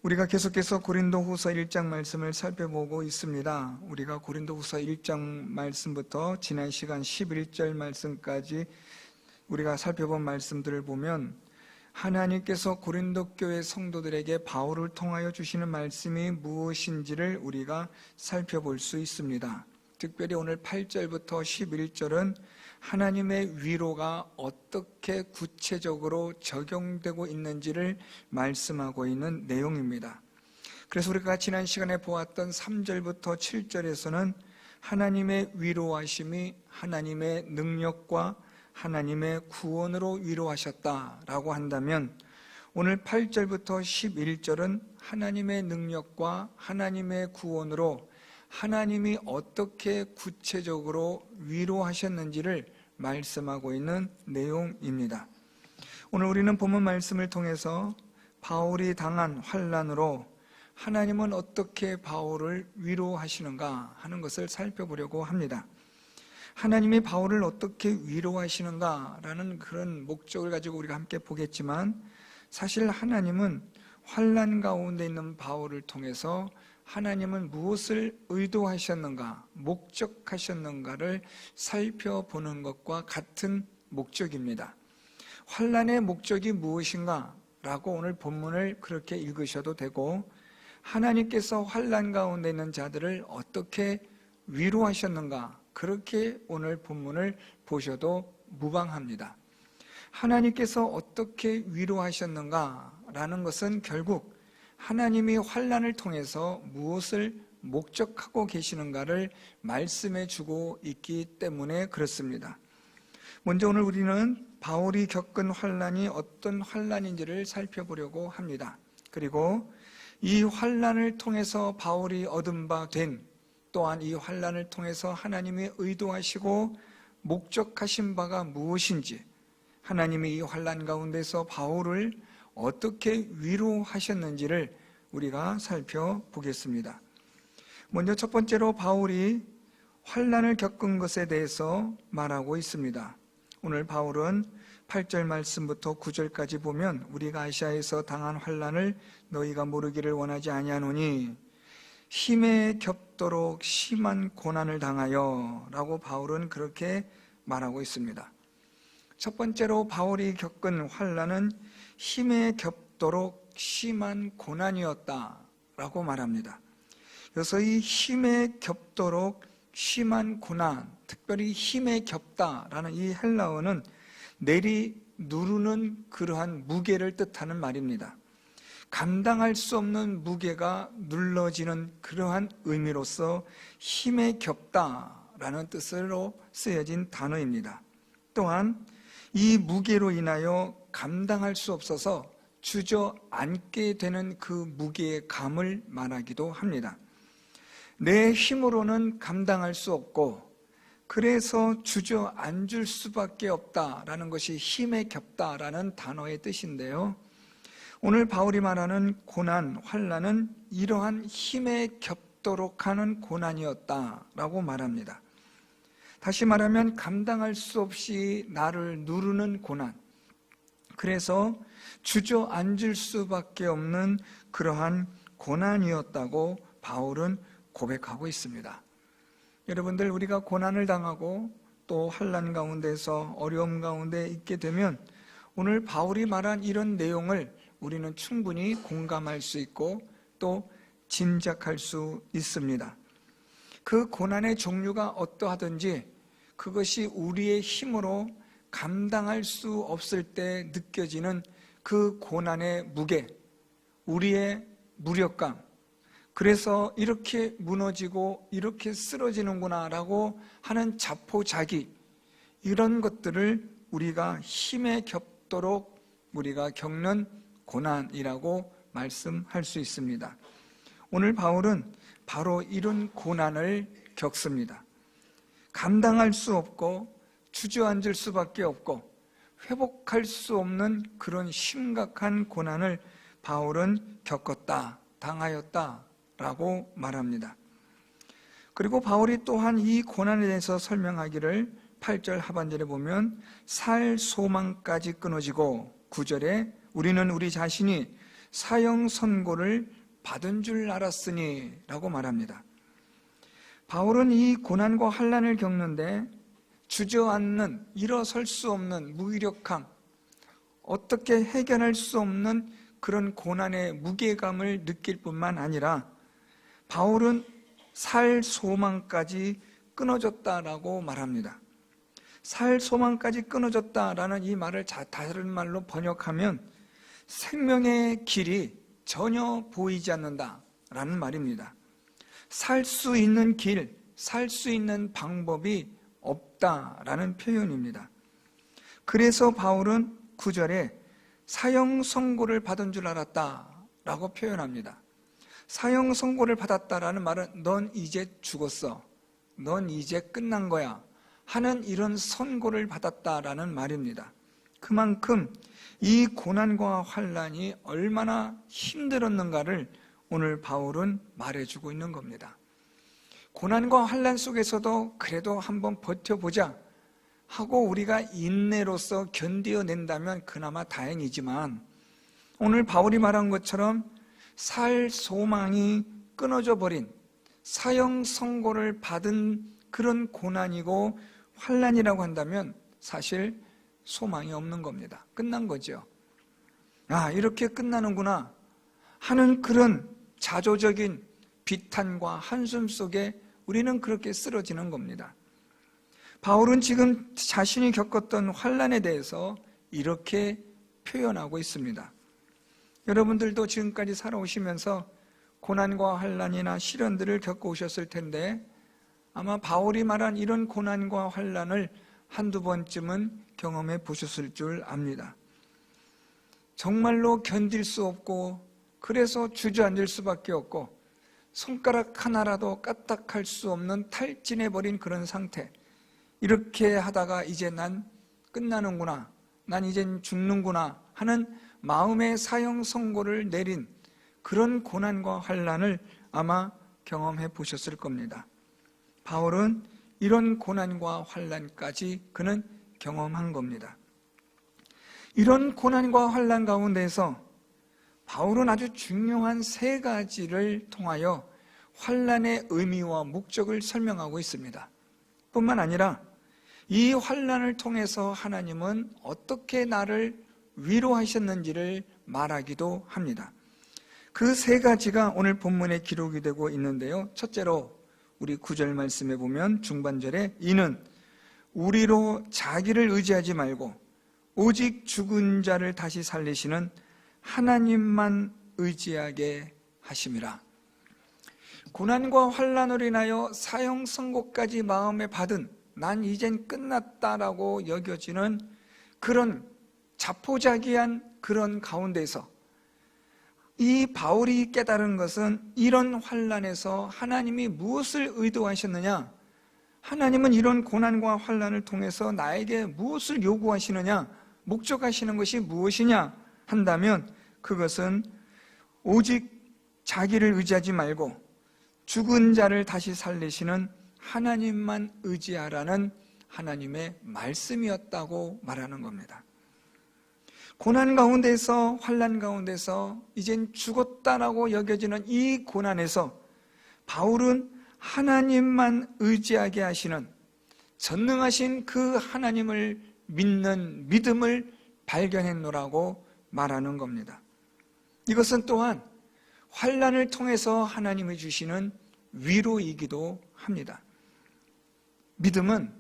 우리가 계속해서 고린도후서 1장 말씀을 살펴보고 있습니다. 우리가 고린도후서 1장 말씀부터 지난 시간 11절 말씀까지 우리가 살펴본 말씀들을 보면 하나님께서 고린도 교회 성도들에게 바울을 통하여 주시는 말씀이 무엇인지를 우리가 살펴볼 수 있습니다. 특별히 오늘 8절부터 11절은 하나님의 위로가 어떻게 구체적으로 적용되고 있는지를 말씀하고 있는 내용입니다. 그래서 우리가 지난 시간에 보았던 3절부터 7절에서는 하나님의 위로하심이 하나님의 능력과 하나님의 구원으로 위로하셨다라고 한다면, 오늘 8절부터 11절은 하나님의 능력과 하나님의 구원으로 하나님이 어떻게 구체적으로 위로하셨는지를 말씀하고 있는 내용입니다. 오늘 우리는 본문 말씀을 통해서 바울이 당한 환난으로 하나님은 어떻게 바울을 위로하시는가 하는 것을 살펴보려고 합니다. 하나님이 바울을 어떻게 위로하시는가라는 그런 목적을 가지고 우리가 함께 보겠지만, 사실 하나님은 환난 가운데 있는 바울을 통해서 하나님은 무엇을 의도하셨는가, 목적하셨는가를 살펴보는 것과 같은 목적입니다. 환난의 목적이 무엇인가 라고 오늘 본문을 그렇게 읽으셔도 되고, 하나님께서 환난 가운데 있는 자들을 어떻게 위로하셨는가, 그렇게 오늘 본문을 보셔도 무방합니다. 하나님께서 어떻게 위로하셨는가 라는 것은 결국 하나님이 환난을 통해서 무엇을 목적하고 계시는가를 말씀해 주고 있기 때문에 그렇습니다. 먼저 오늘 우리는 바울이 겪은 환난이 어떤 환난인지를 살펴보려고 합니다. 그리고 이 환난을 통해서 바울이 얻은 바 된, 또한 이 환난을 통해서 하나님이 의도하시고 목적하신 바가 무엇인지, 하나님이 이 환난 가운데서 바울을 어떻게 위로하셨는지를 우리가 살펴보겠습니다. 먼저 첫 번째로 바울이 환난을 겪은 것에 대해서 말하고 있습니다. 오늘 바울은 8절 말씀부터 9절까지 보면 우리가 아시아에서 당한 환난을 너희가 모르기를 원하지 아니하노니 힘에 겹도록 심한 고난을 당하여 라고 바울은 그렇게 말하고 있습니다. 첫 번째로 바울이 겪은 환난은 힘에 겹도록 심한 고난이었다라고 말합니다. 그래서 이 힘에 겹도록 심한 고난, 특별히 힘에 겹다라는 이 헬라어는 내리 누르는 그러한 무게를 뜻하는 말입니다. 감당할 수 없는 무게가 눌러지는 그러한 의미로서 힘에 겹다라는 뜻으로 쓰여진 단어입니다. 또한 이 무게로 인하여 감당할 수 없어서 주저앉게 되는 그 무게의 감을 말하기도 합니다. 내 힘으로는 감당할 수 없고 그래서 주저앉을 수밖에 없다라는 것이 힘에 겹다라는 단어의 뜻인데요, 오늘 바울이 말하는 고난, 환난은 이러한 힘에 겹도록 하는 고난이었다라고 말합니다. 다시 말하면 감당할 수 없이 나를 누르는 고난, 그래서 주저앉을 수밖에 없는 그러한 고난이었다고 바울은 고백하고 있습니다. 여러분들, 우리가 고난을 당하고 또 환난 가운데서 어려움 가운데 있게 되면 오늘 바울이 말한 이런 내용을 우리는 충분히 공감할 수 있고 또 짐작할 수 있습니다. 그 고난의 종류가 어떠하든지 그것이 우리의 힘으로 감당할 수 없을 때 느껴지는 그 고난의 무게, 우리의 무력감, 그래서 이렇게 무너지고 이렇게 쓰러지는구나 라고 하는 자포자기, 이런 것들을 우리가 힘에 겹도록 우리가 겪는 고난이라고 말씀할 수 있습니다. 오늘 바울은 바로 이런 고난을 겪습니다. 감당할 수 없고 주저앉을 수밖에 없고 회복할 수 없는 그런 심각한 고난을 바울은 겪었다, 당하였다라고 말합니다. 그리고 바울이 또한 이 고난에 대해서 설명하기를 8절 하반절에 보면 살 소망까지 끊어지고 9절에 우리는 우리 자신이 사형 선고를 받은 줄 알았으니 라고 말합니다. 바울은 이 고난과 환난을 겪는데 주저앉는, 일어설 수 없는 무기력함, 어떻게 해결할 수 없는 그런 고난의 무게감을 느낄 뿐만 아니라 바울은 살 소망까지 끊어졌다라고 말합니다. 살 소망까지 끊어졌다라는 이 말을 다른 말로 번역하면 생명의 길이 전혀 보이지 않는다라는 말입니다. 살 수 있는 길, 살 수 있는 방법이 없다라는 표현입니다. 그래서 바울은 9절에 사형 선고를 받은 줄 알았다라고 표현합니다. 사형 선고를 받았다라는 말은 넌 이제 죽었어, 넌 이제 끝난 거야 하는 이런 선고를 받았다라는 말입니다. 그만큼 이 고난과 환난이 얼마나 힘들었는가를 오늘 바울은 말해주고 있는 겁니다. 고난과 환난 속에서도 그래도 한번 버텨보자 하고 우리가 인내로서 견뎌낸다면 그나마 다행이지만, 오늘 바울이 말한 것처럼 살 소망이 끊어져 버린, 사형 선고를 받은 그런 고난이고 환난이라고 한다면 사실 소망이 없는 겁니다. 끝난 거죠. 아, 이렇게 끝나는구나 하는 그런 자조적인 비탄과 한숨 속에 우리는 그렇게 쓰러지는 겁니다. 바울은 지금 자신이 겪었던 환난에 대해서 이렇게 표현하고 있습니다. 여러분들도 지금까지 살아오시면서 고난과 환난이나 시련들을 겪어오셨을 텐데 아마 바울이 말한 이런 고난과 환난을 한두 번쯤은 경험해 보셨을 줄 압니다. 정말로 견딜 수 없고 그래서 주저앉을 수밖에 없고 손가락 하나라도 까딱할 수 없는 탈진해버린 그런 상태, 이렇게 하다가 이제 난 끝나는구나, 난 이젠 죽는구나 하는 마음의 사형 선고를 내린 그런 고난과 환난을 아마 경험해 보셨을 겁니다. 바울은 이런 고난과 환난까지 그는 경험한 겁니다. 이런 고난과 환난 가운데서 바울은 아주 중요한 세 가지를 통하여 환난의 의미와 목적을 설명하고 있습니다. 뿐만 아니라 이 환난을 통해서 하나님은 어떻게 나를 위로하셨는지를 말하기도 합니다. 그 세 가지가 오늘 본문에 기록이 되고 있는데요. 첫째로 우리 9절 말씀에 보면 중반절에 이는 우리로 자기를 의지하지 말고 오직 죽은 자를 다시 살리시는 하나님만 의지하게 하심이라. 고난과 환난으로 인하여 사형 선고까지 마음에 받은, 난 이젠 끝났다라고 여겨지는 그런 자포자기한 그런 가운데서 이 바울이 깨달은 것은 이런 환난에서 하나님이 무엇을 의도하셨느냐, 하나님은 이런 고난과 환난을 통해서 나에게 무엇을 요구하시느냐, 목적하시는 것이 무엇이냐 한다면 그것은 오직 자기를 의지하지 말고 죽은 자를 다시 살리시는 하나님만 의지하라는 하나님의 말씀이었다고 말하는 겁니다. 고난 가운데서, 환난 가운데서 이젠 죽었다라고 여겨지는 이 고난에서 바울은 하나님만 의지하게 하시는 전능하신 그 하나님을 믿는 믿음을 발견했노라고 말하는 겁니다. 이것은 또한 환난을 통해서 하나님이 주시는 위로이기도 합니다. 믿음은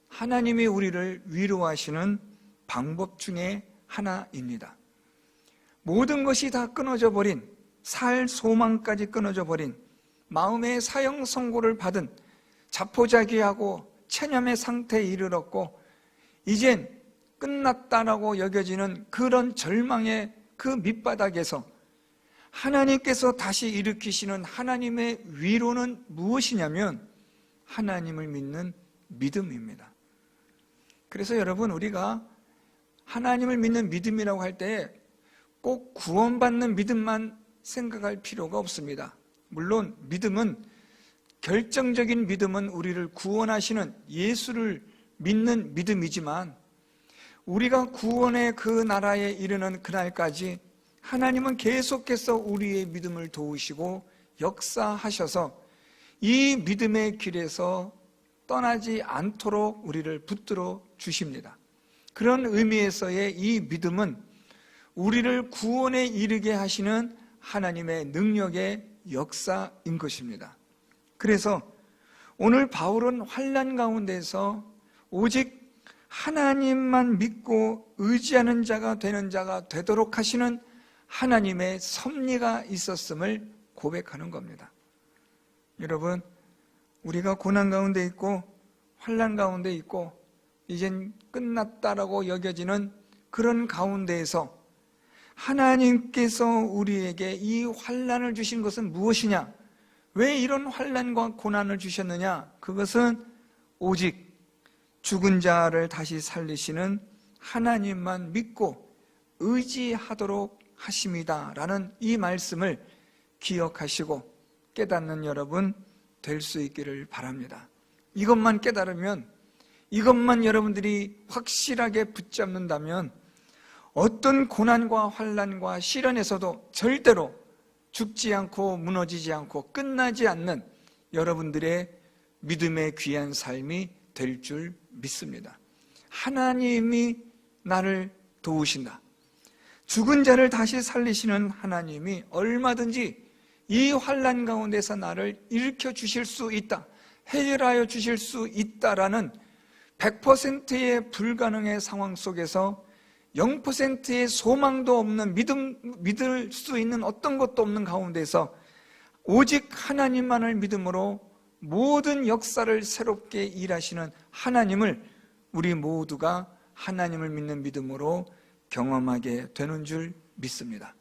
하나님이 우리를 위로하시는 방법 중에 하나입니다. 모든 것이 다 끊어져 버린, 살 소망까지 끊어져 버린, 마음의 사형 선고를 받은 자포자기하고 체념의 상태에 이르렀고 이젠 끝났다라고 여겨지는 그런 절망의 그 밑바닥에서 하나님께서 다시 일으키시는 하나님의 위로는 무엇이냐면 하나님을 믿는 믿음입니다. 그래서 여러분, 우리가 하나님을 믿는 믿음이라고 할 때 꼭 구원받는 믿음만 생각할 필요가 없습니다. 물론 믿음은, 결정적인 믿음은 우리를 구원하시는 예수를 믿는 믿음이지만 우리가 구원의 그 나라에 이르는 그날까지 하나님은 계속해서 우리의 믿음을 도우시고 역사하셔서 이 믿음의 길에서 떠나지 않도록 우리를 붙들어 주십니다. 그런 의미에서의 이 믿음은 우리를 구원에 이르게 하시는 하나님의 능력의 역사인 것입니다. 그래서 오늘 바울은 환난 가운데서 오직 하나님만 믿고 의지하는 자가 되는 자가 되도록 하시는 하나님의 섭리가 있었음을 고백하는 겁니다. 여러분, 우리가 고난 가운데 있고 환난 가운데 있고 이젠 끝났다라고 여겨지는 그런 가운데에서 하나님께서 우리에게 이 환난을 주신 것은 무엇이냐? 왜 이런 환난과 고난을 주셨느냐? 그것은 오직 죽은 자를 다시 살리시는 하나님만 믿고 의지하도록 하심이다 라는 이 말씀을 기억하시고 깨닫는 여러분 될 수 있기를 바랍니다. 이것만 깨달으면, 이것만 여러분들이 확실하게 붙잡는다면 어떤 고난과 환난과 시련에서도 절대로 죽지 않고 무너지지 않고 끝나지 않는 여러분들의 믿음의 귀한 삶이 될 줄 믿습니다. 하나님이 나를 도우신다. 죽은 자를 다시 살리시는 하나님이 얼마든지 이 환난 가운데서 나를 일으켜 주실 수 있다, 해결하여 주실 수 있다라는 100%의 불가능의 상황 속에서 0%의 소망도 없는 믿을 수 있는 어떤 것도 없는 가운데서 오직 하나님만을 믿음으로 모든 역사를 새롭게 일하시는 하나님을 우리 모두가 하나님을 믿는 믿음으로 경험하게 되는 줄 믿습니다.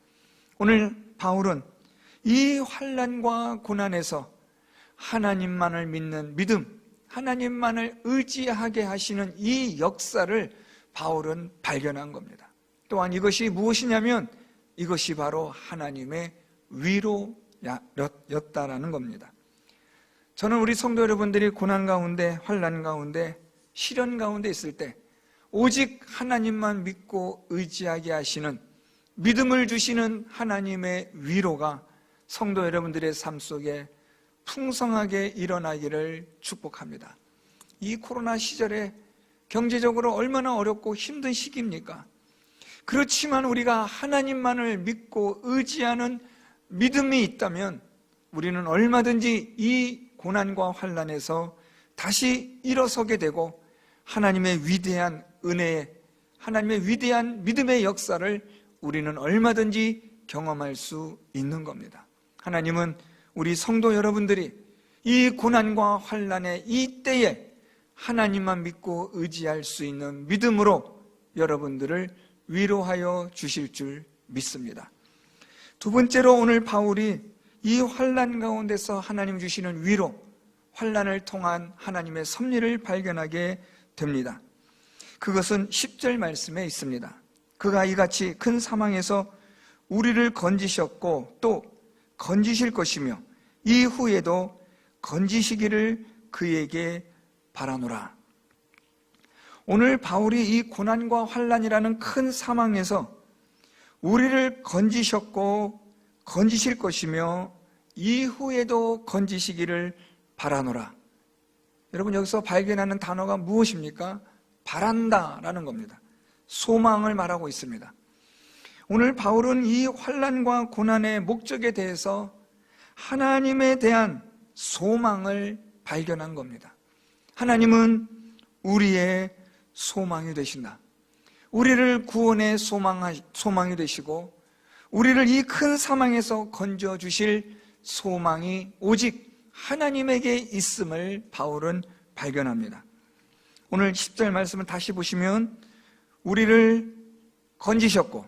오늘 바울은 이 환난과 고난에서 하나님만을 믿는 믿음, 하나님만을 의지하게 하시는 이 역사를 바울은 발견한 겁니다. 또한 이것이 무엇이냐면 이것이 바로 하나님의 위로였다라는 겁니다. 저는 우리 성도 여러분들이 고난 가운데, 환난 가운데, 시련 가운데 있을 때 오직 하나님만 믿고 의지하게 하시는 믿음을 주시는 하나님의 위로가 성도 여러분들의 삶 속에 풍성하게 일어나기를 축복합니다. 이 코로나 시절에 경제적으로 얼마나 어렵고 힘든 시기입니까? 그렇지만 우리가 하나님만을 믿고 의지하는 믿음이 있다면 우리는 얼마든지 이 고난과 환난에서 다시 일어서게 되고 하나님의 위대한 은혜에, 하나님의 위대한 믿음의 역사를 우리는 얼마든지 경험할 수 있는 겁니다. 하나님은 우리 성도 여러분들이 이 고난과 환난의 이 때에 하나님만 믿고 의지할 수 있는 믿음으로 여러분들을 위로하여 주실 줄 믿습니다. 두 번째로 오늘 바울이 이 환난 가운데서 하나님 주시는 위로, 환난을 통한 하나님의 섭리를 발견하게 됩니다. 그것은 10절 말씀에 있습니다. 그가 이같이 큰 사망에서 우리를 건지셨고 또 건지실 것이며 이후에도 건지시기를 그에게 바라노라. 오늘 바울이 이 고난과 환난이라는 큰 사망에서 우리를 건지셨고 건지실 것이며 이후에도 건지시기를 바라노라. 여러분, 여기서 발견하는 단어가 무엇입니까? 바란다라는 겁니다. 소망을 말하고 있습니다. 오늘 바울은 이 환난과 고난의 목적에 대해서 하나님에 대한 소망을 발견한 겁니다. 하나님은 우리의 소망이 되신다. 우리를 구원의 소망이 되시고 우리를 이 큰 사망에서 건져주실 소망이 오직 하나님에게 있음을 바울은 발견합니다. 오늘 10절 말씀을 다시 보시면 우리를 건지셨고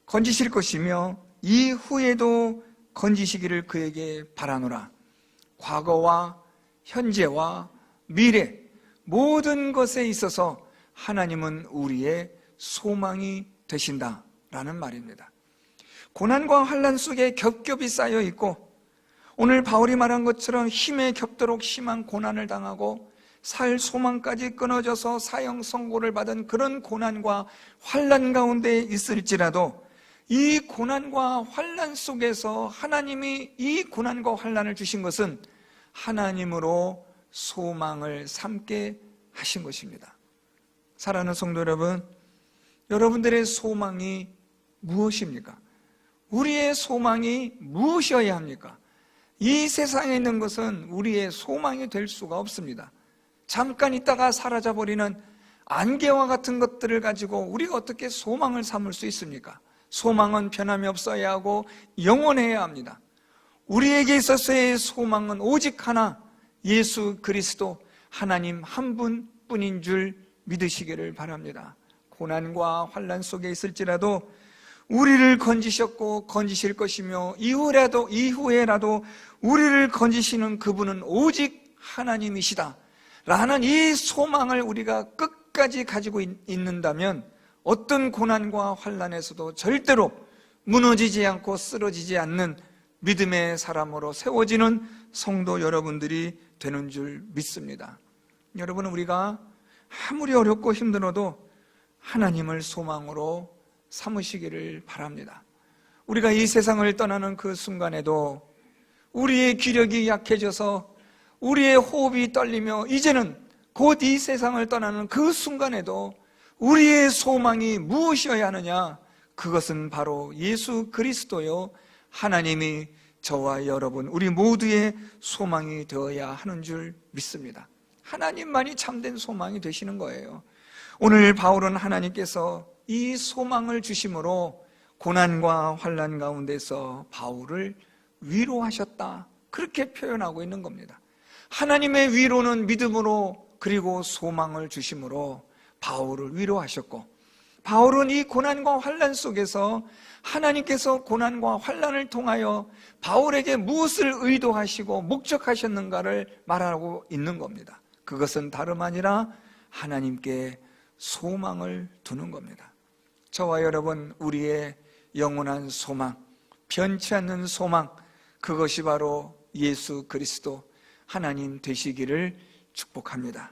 건지실 것이며 이후에도 건지시기를 그에게 바라노라. 과거와 현재와 미래 모든 것에 있어서 하나님은 우리의 소망이 되신다라는 말입니다. 고난과 환난 속에 겹겹이 쌓여 있고 오늘 바울이 말한 것처럼 힘에 겹도록 심한 고난을 당하고 살 소망까지 끊어져서 사형 선고를 받은 그런 고난과 환난 가운데 있을지라도 이 고난과 환난 속에서 하나님이 이 고난과 환난을 주신 것은 하나님으로 소망을 삼게 하신 것입니다. 사랑하는 성도 여러분, 여러분들의 소망이 무엇입니까? 우리의 소망이 무엇이어야 합니까? 이 세상에 있는 것은 우리의 소망이 될 수가 없습니다. 잠깐 있다가 사라져버리는 안개와 같은 것들을 가지고 우리가 어떻게 소망을 삼을 수 있습니까? 소망은 변함이 없어야 하고 영원해야 합니다. 우리에게 있어서의 소망은 오직 하나, 예수 그리스도 하나님 한 분뿐인 줄 믿으시기를 바랍니다. 고난과 환난 속에 있을지라도 우리를 건지셨고 건지실 것이며 이후에라도 우리를 건지시는 그분은 오직 하나님이시다 라는 이 소망을 우리가 끝까지 가지고 있는다면 어떤 고난과 환난에서도 절대로 무너지지 않고 쓰러지지 않는 믿음의 사람으로 세워지는 성도 여러분들이 되는 줄 믿습니다. 여러분, 우리가 아무리 어렵고 힘들어도 하나님을 소망으로 삼으시기를 바랍니다. 우리가 이 세상을 떠나는 그 순간에도 우리의 기력이 약해져서 우리의 호흡이 떨리며 이제는 곧 이 세상을 떠나는 그 순간에도 우리의 소망이 무엇이어야 하느냐? 그것은 바로 예수 그리스도요, 하나님이 저와 여러분 우리 모두의 소망이 되어야 하는 줄 믿습니다. 하나님만이 참된 소망이 되시는 거예요. 오늘 바울은 하나님께서 이 소망을 주심으로 고난과 환난 가운데서 바울을 위로하셨다, 그렇게 표현하고 있는 겁니다. 하나님의 위로는 믿음으로 그리고 소망을 주심으로 바울을 위로하셨고, 바울은 이 고난과 환난 속에서 하나님께서 고난과 환난을 통하여 바울에게 무엇을 의도하시고 목적하셨는가를 말하고 있는 겁니다. 그것은 다름 아니라 하나님께 소망을 두는 겁니다. 저와 여러분, 우리의 영원한 소망, 변치 않는 소망, 그것이 바로 예수 그리스도 하나님 되시기를 축복합니다.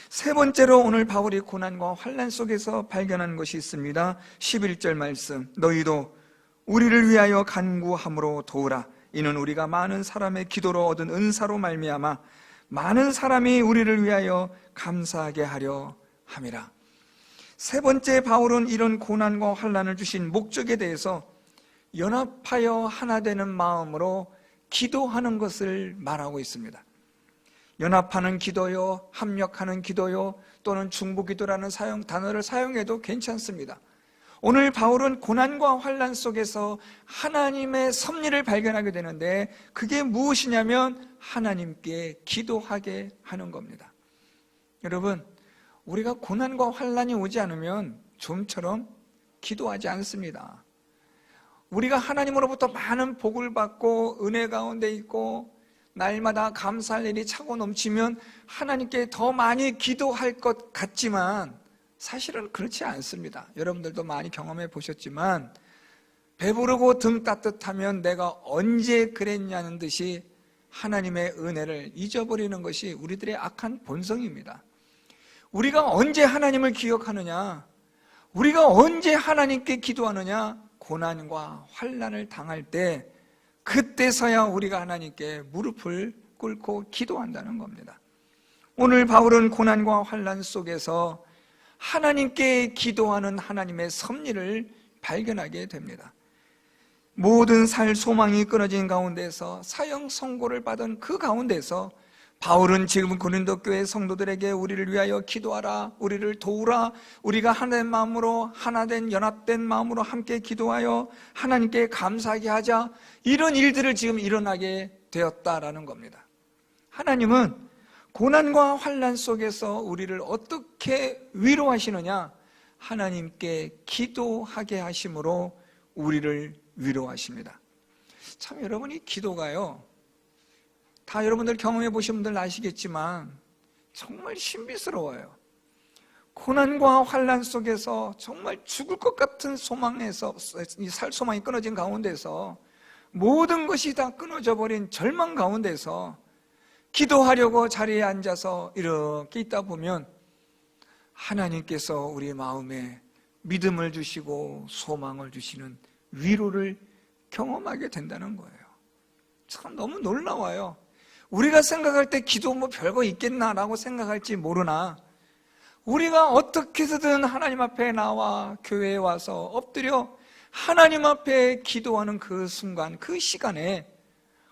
세 번째로 오늘 바울이 고난과 환난 속에서 발견한 것이 있습니다. 11절 말씀, 너희도 우리를 위하여 간구함으로 도우라. 이는 우리가 많은 사람의 기도로 얻은 은사로 말미암아 많은 사람이 우리를 위하여 감사하게 하려 함이라. 세 번째, 바울은 이런 고난과 환난을 주신 목적에 대해서 연합하여 하나 되는 마음으로 기도하는 것을 말하고 있습니다. 연합하는 기도요, 합력하는 기도요, 또는 중보기도라는 단어를 사용해도 괜찮습니다. 오늘 바울은 고난과 환난 속에서 하나님의 섭리를 발견하게 되는데, 그게 무엇이냐면 하나님께 기도하게 하는 겁니다. 여러분, 우리가 고난과 환난이 오지 않으면 좀처럼 기도하지 않습니다. 우리가 하나님으로부터 많은 복을 받고 은혜 가운데 있고 날마다 감사할 일이 차고 넘치면 하나님께 더 많이 기도할 것 같지만 사실은 그렇지 않습니다. 여러분들도 많이 경험해 보셨지만 배부르고 등 따뜻하면 내가 언제 그랬냐는 듯이 하나님의 은혜를 잊어버리는 것이 우리들의 악한 본성입니다. 우리가 언제 하나님을 기억하느냐? 우리가 언제 하나님께 기도하느냐? 고난과 환난을 당할 때, 그때서야 우리가 하나님께 무릎을 꿇고 기도한다는 겁니다. 오늘 바울은 고난과 환난 속에서 하나님께 기도하는 하나님의 섭리를 발견하게 됩니다. 모든 살 소망이 끊어진 가운데서 사형 선고를 받은 그 가운데서 바울은 지금 고린도 교회 성도들에게 우리를 위하여 기도하라, 우리를 도우라, 우리가 하나된 마음으로, 하나된 연합된 마음으로 함께 기도하여 하나님께 감사하게 하자, 이런 일들을 지금 일어나게 되었다라는 겁니다. 하나님은 고난과 환난 속에서 우리를 어떻게 위로하시느냐? 하나님께 기도하게 하심으로 우리를 위로하십니다. 참, 여러분, 이 기도가요, 다 여러분들 경험해 보신 분들 아시겠지만 정말 신비스러워요. 고난과 환난 속에서 정말 죽을 것 같은 소망에서, 이 살 소망이 끊어진 가운데서, 모든 것이 다 끊어져 버린 절망 가운데서 기도하려고 자리에 앉아서 이렇게 있다 보면 하나님께서 우리의 마음에 믿음을 주시고 소망을 주시는 위로를 경험하게 된다는 거예요. 참 너무 놀라워요. 우리가 생각할 때 기도 뭐 별거 있겠나라고 생각할지 모르나, 우리가 어떻게 해서든 하나님 앞에 나와 교회에 와서 엎드려 하나님 앞에 기도하는 그 순간, 그 시간에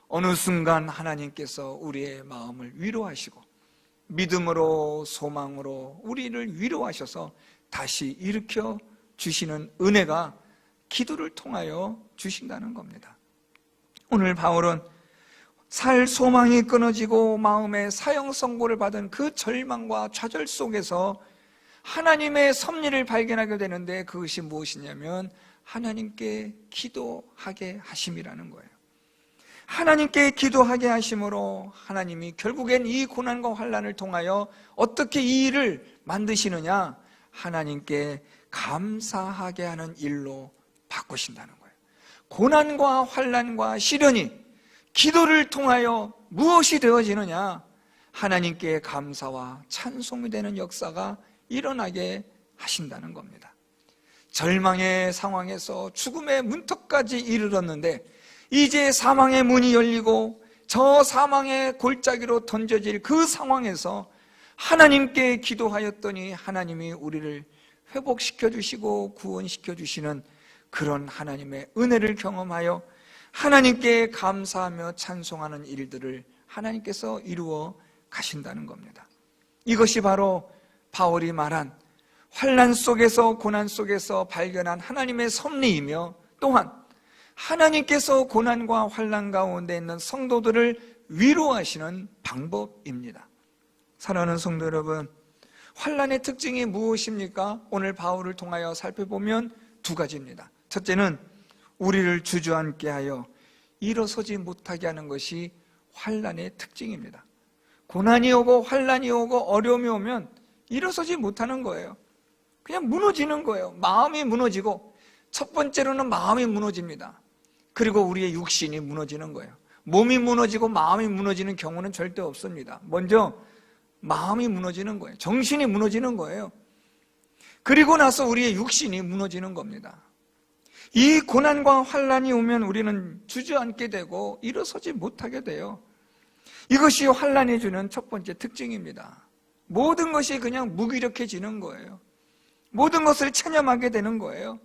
어느 순간 하나님께서 우리의 마음을 위로하시고 믿음으로 소망으로 우리를 위로하셔서 다시 일으켜 주시는 은혜가 기도를 통하여 주신다는 겁니다. 오늘 바울은 살 소망이 끊어지고 마음의 사형 선고를 받은 그 절망과 좌절 속에서 하나님의 섭리를 발견하게 되는데, 그것이 무엇이냐면 하나님께 기도하게 하심이라는 거예요. 하나님께 기도하게 하심으로 하나님이 결국엔 이 고난과 환난을 통하여 어떻게 이 일을 만드시느냐, 하나님께 감사하게 하는 일로 바꾸신다는 거예요. 고난과 환난과 시련이 기도를 통하여 무엇이 되어지느냐, 하나님께 감사와 찬송이 되는 역사가 일어나게 하신다는 겁니다. 절망의 상황에서 죽음의 문턱까지 이르렀는데 이제 사망의 문이 열리고 저 사망의 골짜기로 던져질 그 상황에서 하나님께 기도하였더니 하나님이 우리를 회복시켜 주시고 구원시켜 주시는 그런 하나님의 은혜를 경험하여 하나님께 감사하며 찬송하는 일들을 하나님께서 이루어 가신다는 겁니다. 이것이 바로 바울이 말한 환난 속에서 고난 속에서 발견한 하나님의 섭리이며, 또한 하나님께서 고난과 환난 가운데 있는 성도들을 위로하시는 방법입니다. 사랑하는 성도 여러분, 환난의 특징이 무엇입니까? 오늘 바울을 통하여 살펴보면 두 가지입니다. 첫째는 우리를 주저앉게 하여 일어서지 못하게 하는 것이 환난의 특징입니다. 고난이 오고 환난이 오고 어려움이 오면 일어서지 못하는 거예요. 그냥 무너지는 거예요. 마음이 무너지고, 첫 번째로는 마음이 무너집니다. 그리고 우리의 육신이 무너지는 거예요. 몸이 무너지고 마음이 무너지는 경우는 절대 없습니다. 먼저 마음이 무너지는 거예요. 정신이 무너지는 거예요. 그리고 나서 우리의 육신이 무너지는 겁니다. 이 고난과 환난이 오면 우리는 주저앉게 되고 일어서지 못하게 돼요. 이것이 환난이 주는 첫 번째 특징입니다. 모든 것이 그냥 무기력해지는 거예요. 모든 것을 체념하게 되는 거예요.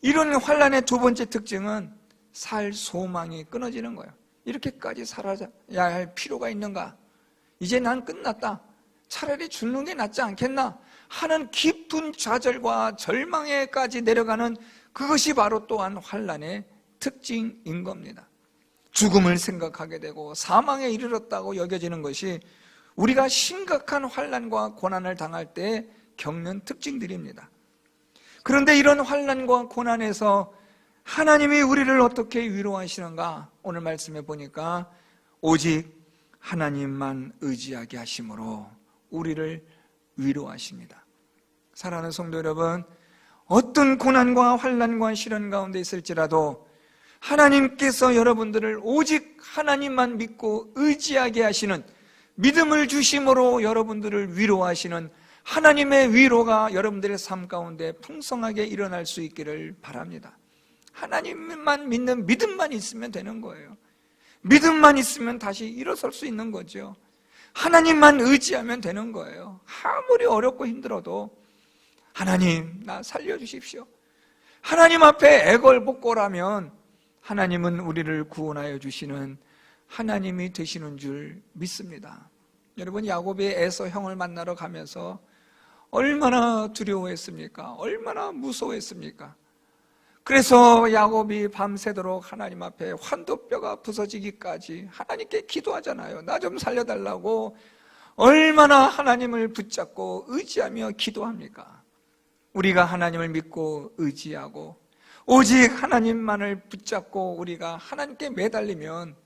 이런 환난의 두 번째 특징은 살 소망이 끊어지는 거예요. 이렇게까지 살아야 할 필요가 있는가? 이제 난 끝났다. 차라리 죽는 게 낫지 않겠나? 하는 깊은 좌절과 절망에까지 내려가는, 그것이 바로 또한 환난의 특징인 겁니다. 죽음을 생각하게 되고 사망에 이르렀다고 여겨지는 것이 우리가 심각한 환난과 고난을 당할 때 겪는 특징들입니다. 그런데 이런 환난과 고난에서 하나님이 우리를 어떻게 위로하시는가? 오늘 말씀해 보니까 오직 하나님만 의지하게 하심으로 우리를 위로하십니다. 사랑하는 성도 여러분, 어떤 고난과 환난과 시련 가운데 있을지라도 하나님께서 여러분들을 오직 하나님만 믿고 의지하게 하시는, 믿음을 주심으로 여러분들을 위로하시는 하나님의 위로가 여러분들의 삶 가운데 풍성하게 일어날 수 있기를 바랍니다. 하나님만 믿는 믿음만 있으면 되는 거예요. 믿음만 있으면 다시 일어설 수 있는 거죠. 하나님만 의지하면 되는 거예요. 아무리 어렵고 힘들어도 하나님, 나 살려주십시오. 하나님 앞에 애걸복걸하면 하나님은 우리를 구원하여 주시는 하나님이 되시는 줄 믿습니다. 여러분, 야곱이 에서 형을 만나러 가면서 얼마나 두려워했습니까? 얼마나 무서워했습니까? 그래서 야곱이 밤새도록 하나님 앞에 환도뼈가 부서지기까지 하나님께 기도하잖아요. 나 좀 살려달라고 얼마나 하나님을 붙잡고 의지하며 기도합니까? 우리가 하나님을 믿고 의지하고 오직 하나님만을 붙잡고 우리가 하나님께 매달리면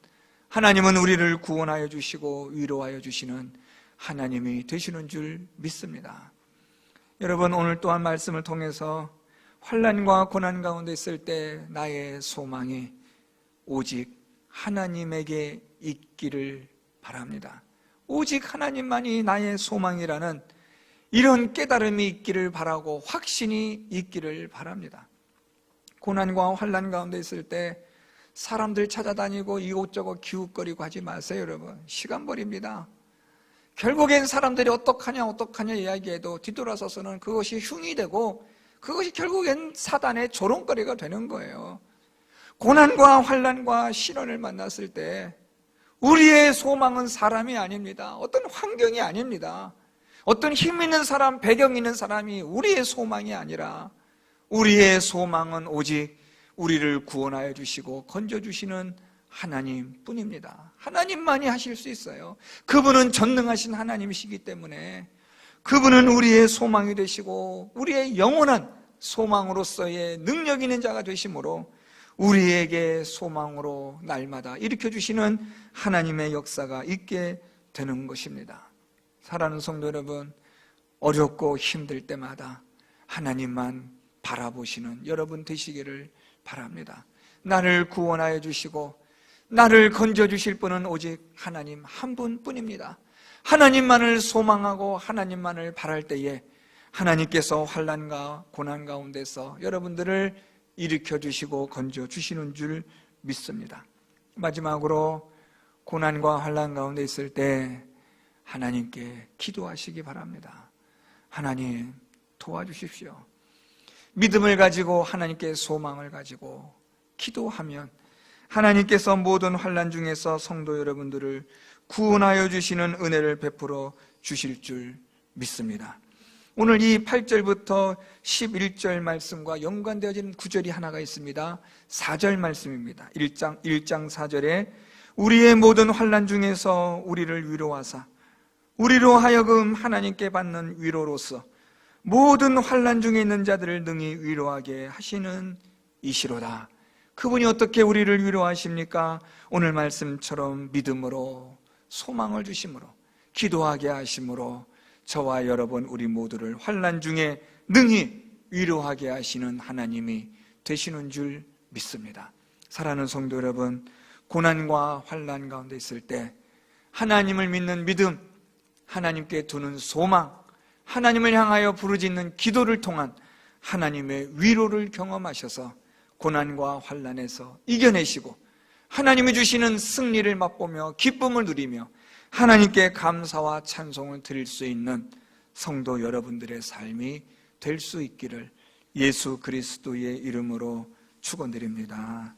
하나님은 우리를 구원하여 주시고 위로하여 주시는 하나님이 되시는 줄 믿습니다. 여러분, 오늘 또한 말씀을 통해서 환난과 고난 가운데 있을 때 나의 소망이 오직 하나님에게 있기를 바랍니다. 오직 하나님만이 나의 소망이라는 이런 깨달음이 있기를 바라고 확신이 있기를 바랍니다. 고난과 환난 가운데 있을 때 사람들 찾아다니고 이곳저곳 기웃거리고 하지 마세요, 여러분. 시간 버립니다. 결국엔 사람들이 어떡하냐 이야기해도 뒤돌아서서는 그것이 흉이 되고 그것이 결국엔 사단의 조롱거리가 되는 거예요. 고난과 환난과 시련을 만났을 때 우리의 소망은 사람이 아닙니다. 어떤 환경이 아닙니다. 어떤 힘 있는 사람, 배경 있는 사람이 우리의 소망이 아니라 우리의 소망은 오직 우리를 구원하여 주시고 건져주시는 하나님 뿐입니다. 하나님만이 하실 수 있어요. 그분은 전능하신 하나님이시기 때문에 그분은 우리의 소망이 되시고 우리의 영원한 소망으로서의 능력 있는 자가 되시므로 우리에게 소망으로 날마다 일으켜주시는 하나님의 역사가 있게 되는 것입니다. 사랑하는 성도 여러분, 어렵고 힘들 때마다 하나님만 바라보시는 여러분 되시기를 바랍니다. 나를 구원하여 주시고 나를 건져주실 분은 오직 하나님 한 분뿐입니다. 하나님만을 소망하고 하나님만을 바랄 때에 하나님께서 환난과 고난 가운데서 여러분들을 일으켜주시고 건져주시는 줄 믿습니다. 마지막으로 고난과 환난 가운데 있을 때 하나님께 기도하시기 바랍니다. 하나님 도와주십시오. 믿음을 가지고 하나님께 소망을 가지고 기도하면 하나님께서 모든 환난 중에서 성도 여러분들을 구원하여 주시는 은혜를 베풀어 주실 줄 믿습니다. 오늘 이 8절부터 11절 말씀과 연관되어진 구절이 하나가 있습니다. 4절 말씀입니다. 1장 4절에 우리의 모든 환난 중에서 우리를 위로하사 우리로 하여금 하나님께 받는 위로로서 모든 환난 중에 있는 자들을 능히 위로하게 하시는 이시로다. 그분이 어떻게 우리를 위로하십니까? 오늘 말씀처럼 믿음으로 소망을 주심으로 기도하게 하심으로 저와 여러분 우리 모두를 환난 중에 능히 위로하게 하시는 하나님이 되시는 줄 믿습니다. 사랑하는 성도 여러분, 고난과 환난 가운데 있을 때 하나님을 믿는 믿음, 하나님께 두는 소망, 하나님을 향하여 부르짖는 기도를 통한 하나님의 위로를 경험하셔서 고난과 환난에서 이겨내시고 하나님이 주시는 승리를 맛보며 기쁨을 누리며 하나님께 감사와 찬송을 드릴 수 있는 성도 여러분들의 삶이 될 수 있기를 예수 그리스도의 이름으로 축원드립니다.